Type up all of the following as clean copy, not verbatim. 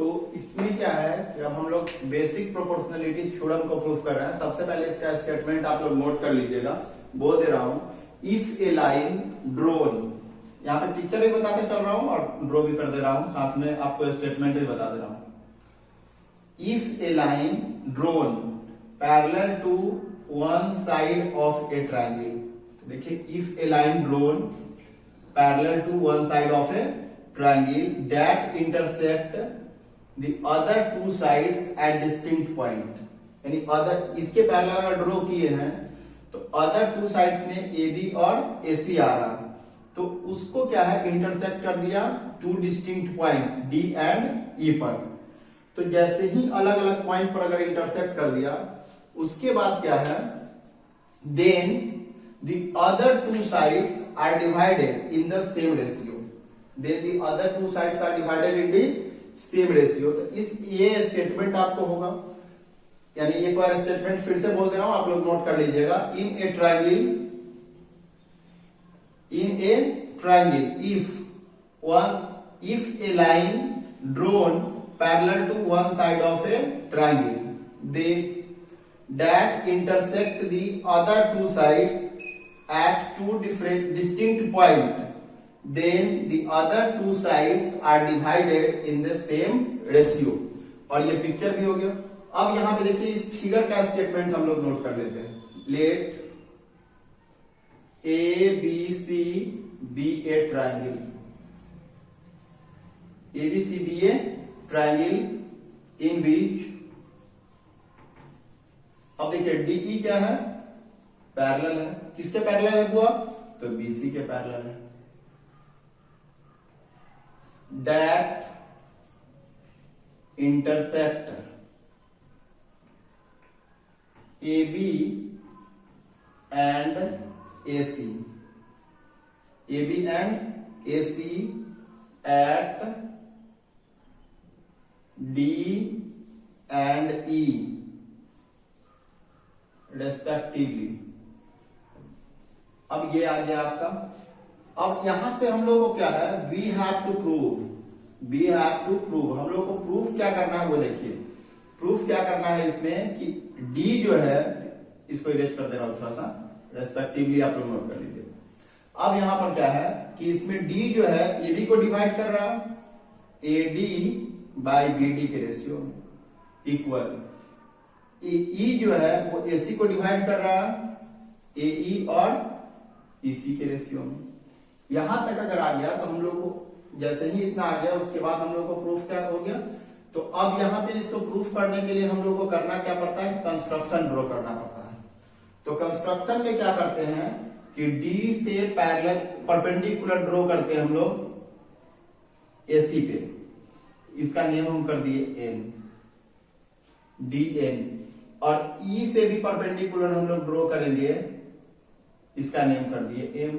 तो इसमें क्या है कि अब हम लोग बेसिक प्रोपोर्शनलिटी थ्योरम को प्रूफ कर रहे हैं। सबसे पहले इसका स्टेटमेंट आप लोग नोट कर लीजिएगा। बोल दे रहा हूं, इफ ए लाइन ड्रोन, यहाँ पे पिक्चर भी बताते चल रहा हूं और ड्रॉ भी कर दे रहा हूं, साथ में आपको स्टेटमेंट भी बता दे रहा हूं। If a line drawn parallel to one side of a triangle, देखिए if a line drawn parallel to one side of a triangle that intersect the other two sides at distinct point, यानी other इसके parallel अगर draw किए हैं तो other two sides में AB और AC आ रहा, तो उसको क्या है इंटरसेक्ट कर दिया two distinct point D and E पर। तो जैसे ही अलग अलग पॉइंट पर अगर इंटरसेक्ट कर दिया, उसके बाद क्या है, then the other two sides are divided in the same ratio, then the other two sides are divided in the same ratio। तो ये स्टेटमेंट आपको होगा, यानी एक बार स्टेटमेंट फिर से बोल दे रहा हूं, आप लोग नोट कर लीजिएगा। In a triangle if a line drawn parallel to one side of a triangle that intersect the other two sides at two different distinct points, then the other two sides are divided in the same ratio। और ये picture भी हो गया। अब यहां पे देखिए इस फिगर का स्टेटमेंट हम लोग नोट कर लेते हैं। Let ABC be a triangle, ABC be a triangle in which, अब देखिए DE क्या है, पैरेलल है। किसके पैरेलल है हुआ, तो BC के पैरेलल है। that intersect AB and AC, AB and AC at D and E respectively। अब ये आ गया आपका। अब यहां से हम लोगों को क्या है, वी हैव टू प्रूव, हम लोग को प्रूफ क्या करना है वो देखिए। प्रूफ क्या करना है इसमें कि डी जो है, इसको इरेज कर दे रहा हूं थोड़ा सा, रेस्पेक्टिवली आप लोग नोट कर लीजिए। अब यहां पर क्या है कि इसमें डी जो है एबी को डिवाइड कर रहा है एडी बाई बीडी के रेशियो में, इक्वल ई जो है वो एसी को डिवाइड कर रहा है एई और ईसी के रेशियो में। यहां तक अगर आ गया तो हम लोग को, जैसे ही इतना आ गया उसके बाद हम लोग को प्रूफ क्या हो गया। तो अब यहाँ पे इसको प्रूफ करने के लिए हम लोग को करना क्या पड़ता है, कंस्ट्रक्शन ड्रॉ करना पड़ता है। तो कंस्ट्रक्शन में क्या करते हैं कि डी से पैरेलल परपेंडिकुलर ड्रॉ करते हैं हम लोग एसी पे, इसका नेम हम कर दिए एन, डी एन, और ई से भी परपेंडिकुलर हम लोग ड्रॉ करेंगे, इसका नेम कर दिए एम।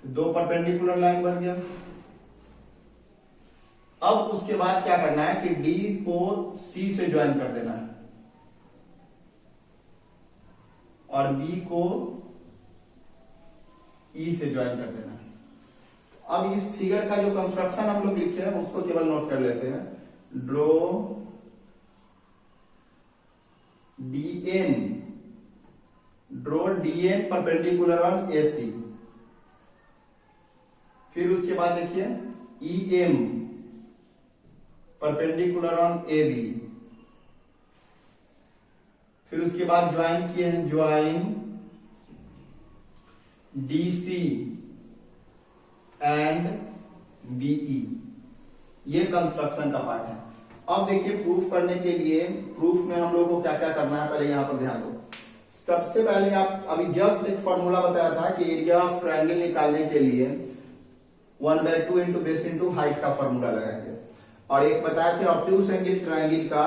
दो परपेंडिकुलर लाइन बन गया। अब उसके बाद क्या करना है कि डी को सी से ज्वाइन कर देना है और बी को ई से ज्वाइन कर देना है। अब इस फिगर का जो कंस्ट्रक्शन हम लोग लिखे हैं उसको केवल नोट कर लेते हैं। Draw DN, draw DN perpendicular on AC. फिर उसके बाद देखिए E M perpendicular on A B. फिर उसके बाद ज्वाइन किए हैं, join D C and BE. ये कंस्ट्रक्शन का पार्ट है। अब देखिए प्रूफ करने के लिए, प्रूफ में हम लोगों को क्या क्या करना है पहले यहां पर ध्यान दो। सबसे पहले आप अभी जस्ट एक फॉर्मूला बताया था कि एरिया ऑफ ट्रायंगल निकालने के लिए 1/2 इंटू बेस इंटू हाइट का फॉर्मूला लगाएंगे, और एक बताया था ऑब्ट्यूज एंगल ट्रायंगल का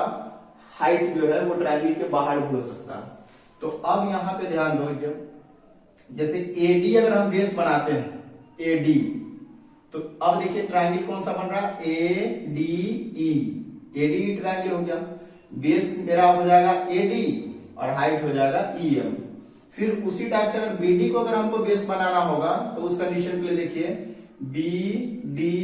हाइट जो है वो ट्रायंगल के बाहर भी हो सकता है। तो अब यहां पे ध्यान दो, जैसे एडी अगर हम बेस बनाते हैं एडी, तो अब देखिए ट्रायंगल कौन सा बन रहा है, A D E, AD triangle हो गया। बेस मेरा हो जाएगा एडी और हाइट हो जाएगा ई एम। फिर उसी टाइप से अगर बीडी को अगर हमको बेस बनाना होगा तो उस कंडीशन के लिए देखिए बी डी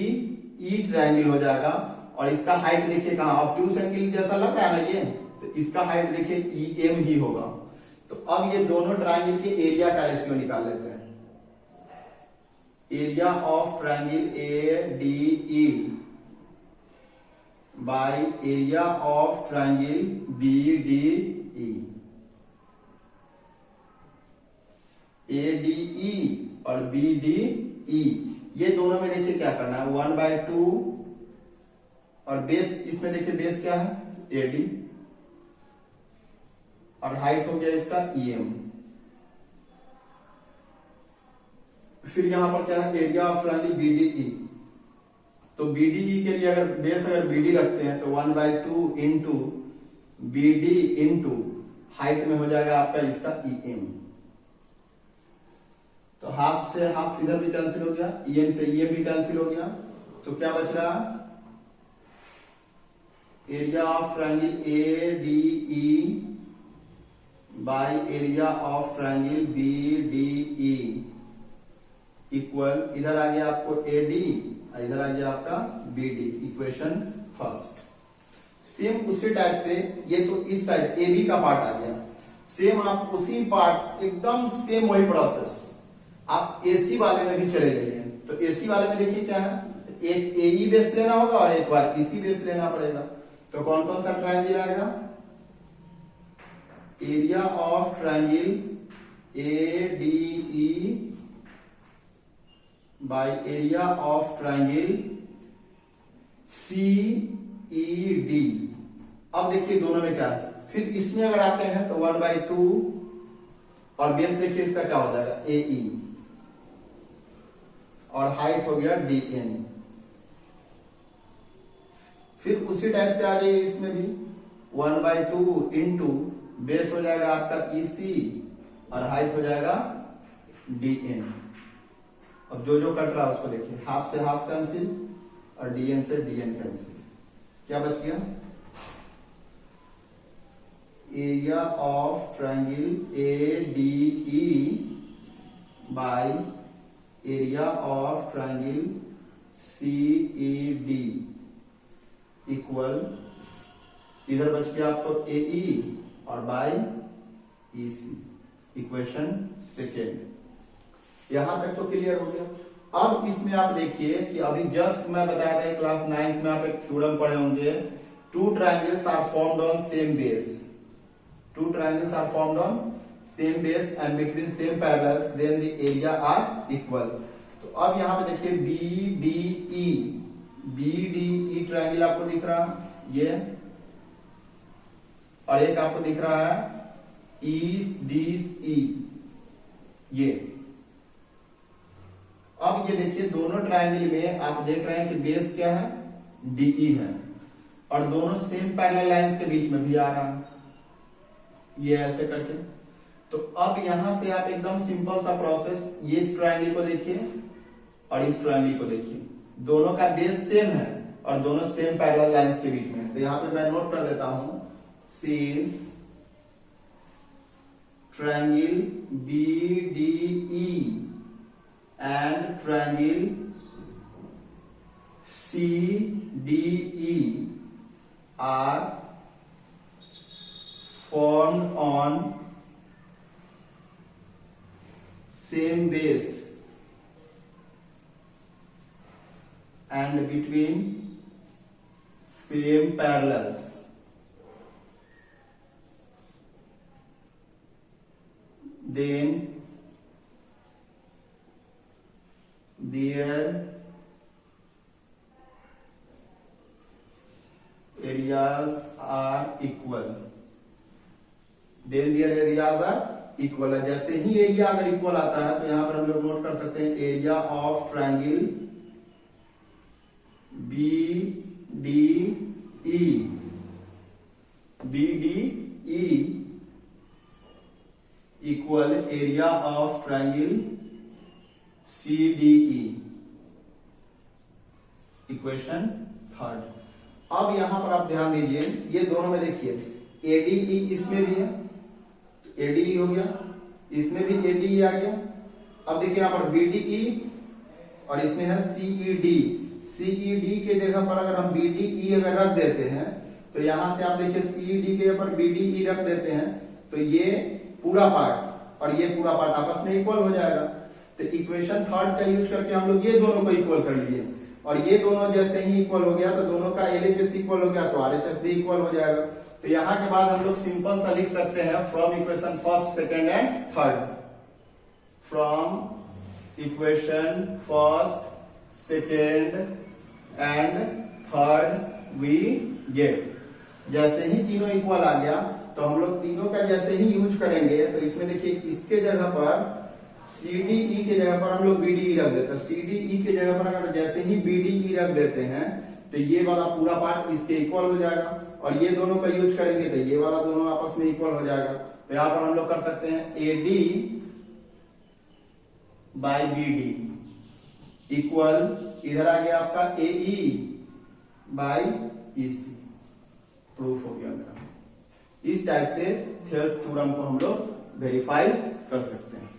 ई ट्रायंगल हो जाएगा, और इसका हाइट देखिए कहाँ ऑब्ट्यूज एंगल जैसा लग रहा है ना ये, तो इसका हाइट देखिए EM ही होगा। तो अब ये दोनों ट्रायंगल के एरिया का रेशियो निकाल लेते हैं। Area of triangle ADE by area of triangle BDE। ADE और BDE ये दोनों में देखिए क्या करना है, 1/2 और बेस, इसमें देखिए बेस क्या है AD और हाइट हो गया इसका EM। फिर यहां पर क्या है एरिया ऑफ ट्रायंगल BDE। तो BDE के लिए अगर बेस अगर BD रखते हैं तो 1/2 इंटू BD इंटू हाइट में हो जाएगा आपका इसका EM। तो हाफ से हाफ इधर भी कैंसिल हो गया, EM से EM भी कैंसिल हो गया, तो क्या बच रहा है area of triangle ADE by area of triangle BDE equal, इधर आ गया आपको AD, इधर आ गया आपका BD, इक्वेशन फर्स्ट। सेम उसी टाइप से ये तो इस साइड AB का पार्ट आ गया, सेम आप उसी पार्ट एकदम सेम वही प्रोसेस आप AC वाले में भी चले जाइए। तो AC वाले में देखिए क्या है, एक AE बेस लेना होगा और एक बार EC बेस लेना पड़ेगा। तो कौन कौन सा ट्रायंगल आएगा, area of triangle ADE by area of triangle CED। अब देखिए दोनों में क्या है, फिर इसमें अगर आते हैं तो 1/2 और बेस देखिए इसका क्या हो जाएगा AE और हाइट हो गया DN। फिर उसी टाइप से आ जाइए इसमें भी 1/2 इंटू बेस हो जाएगा आपका EC और हाइट हो जाएगा DN। अब जो जो कट रहा है उसको देखिए, हाफ से हाफ कैंसिल और DN से DN कैंसिल, क्या बच गया area of triangle ADE by area of triangle CED equal, इधर बच गया आपको AE और बाय EC, इक्वेशन सेकेंड। यहां तक तो क्लियर हो गया। अब इसमें आप देखिए कि अभी जस्ट मैं बताया था क्लास 9th में आप एक थ्योरम पढ़े होंगे, two triangles are formed on same base, two triangles are formed on same base and between same parallels then the area are equal. तो अब यहां पे देखिए BDE ट्रायंगल आपको दिख रहा ये, और एक आपको दिख रहा है EDE ये। अब ये देखिए दोनों ट्रायंगल में आप देख रहे हैं कि बेस क्या है DE है और दोनों सेम पैरेलल लाइंस के बीच में भी आ रहा है ये ऐसे करके। तो अब यहां से आप एकदम सिंपल सा प्रोसेस, ये इस ट्रायंगल को देखिए और इस ट्रायंगल को देखिए, दोनों का बेस सेम है और दोनों सेम पैरेलल लाइंस के बीच में। तो यहां पे मैं नोट कर लेता हूं, since triangle BDE and triangle CDE are formed on same base and between same parallels, then their areas are equal, then their areas are equal। जैसे ही एरिया अगर इक्वल आता है तो यहां पर हम लोग नोट कर सकते हैं area of triangle BDE equal area of triangle CDE, equation third. अब यहां पर आप ध्यान दीजिए, ये दोनों में देखिए ADE इसमें भी है, ADE हो गया, इसमें भी ADE आ गया। अब देखिए यहां पर BDE और इसमें है CED। सीईडी के जगह पर अगर हम बीडीई अगर रख देते हैं तो यहां से आप देखिए सीईडी के जगह पर बीडीई रख देते हैं तो ये पूरा पार्ट और ये पूरा पार्ट आपस में इक्वल हो जाएगा। तो इक्वेशन थर्ड का यूज करके हम लोग ये दोनों को इक्वल कर लिए और ये दोनों जैसे ही इक्वल हो गया तो दोनों का एलएचएस इक्वल हो गया तो आरएचएस भी इक्वल हो जाएगा। तो यहाँ के बाद हम लोग सिंपल सा लिख सकते हैं from equation first second and third, from equation first second and third we get. जैसे ही तीनों इक्वल आ गया तो हम लोग तीनों का जैसे ही यूज करेंगे तो इसमें देखिए इसके जगह पर CDE के जगह पर हम लोग BDE रख देते हैं। CDE के जगह पर अगर जैसे ही BDE रख देते हैं तो ये वाला पूरा पार्ट इसके इक्वल हो जाएगा और ये दोनों का यूज करेंगे तो ये वाला दोनों आपस में इक्वल हो जाएगा। तो यहाँ पर हम लोग कर सकते हैं AD बाय BD इक्वल, इधर आ गया आपका AE बाय EC। प्रूफ हो गया मेरा। इस टाइप से थेल्स थ्योरम को हम लोग वेरीफाई कर सकते हैं।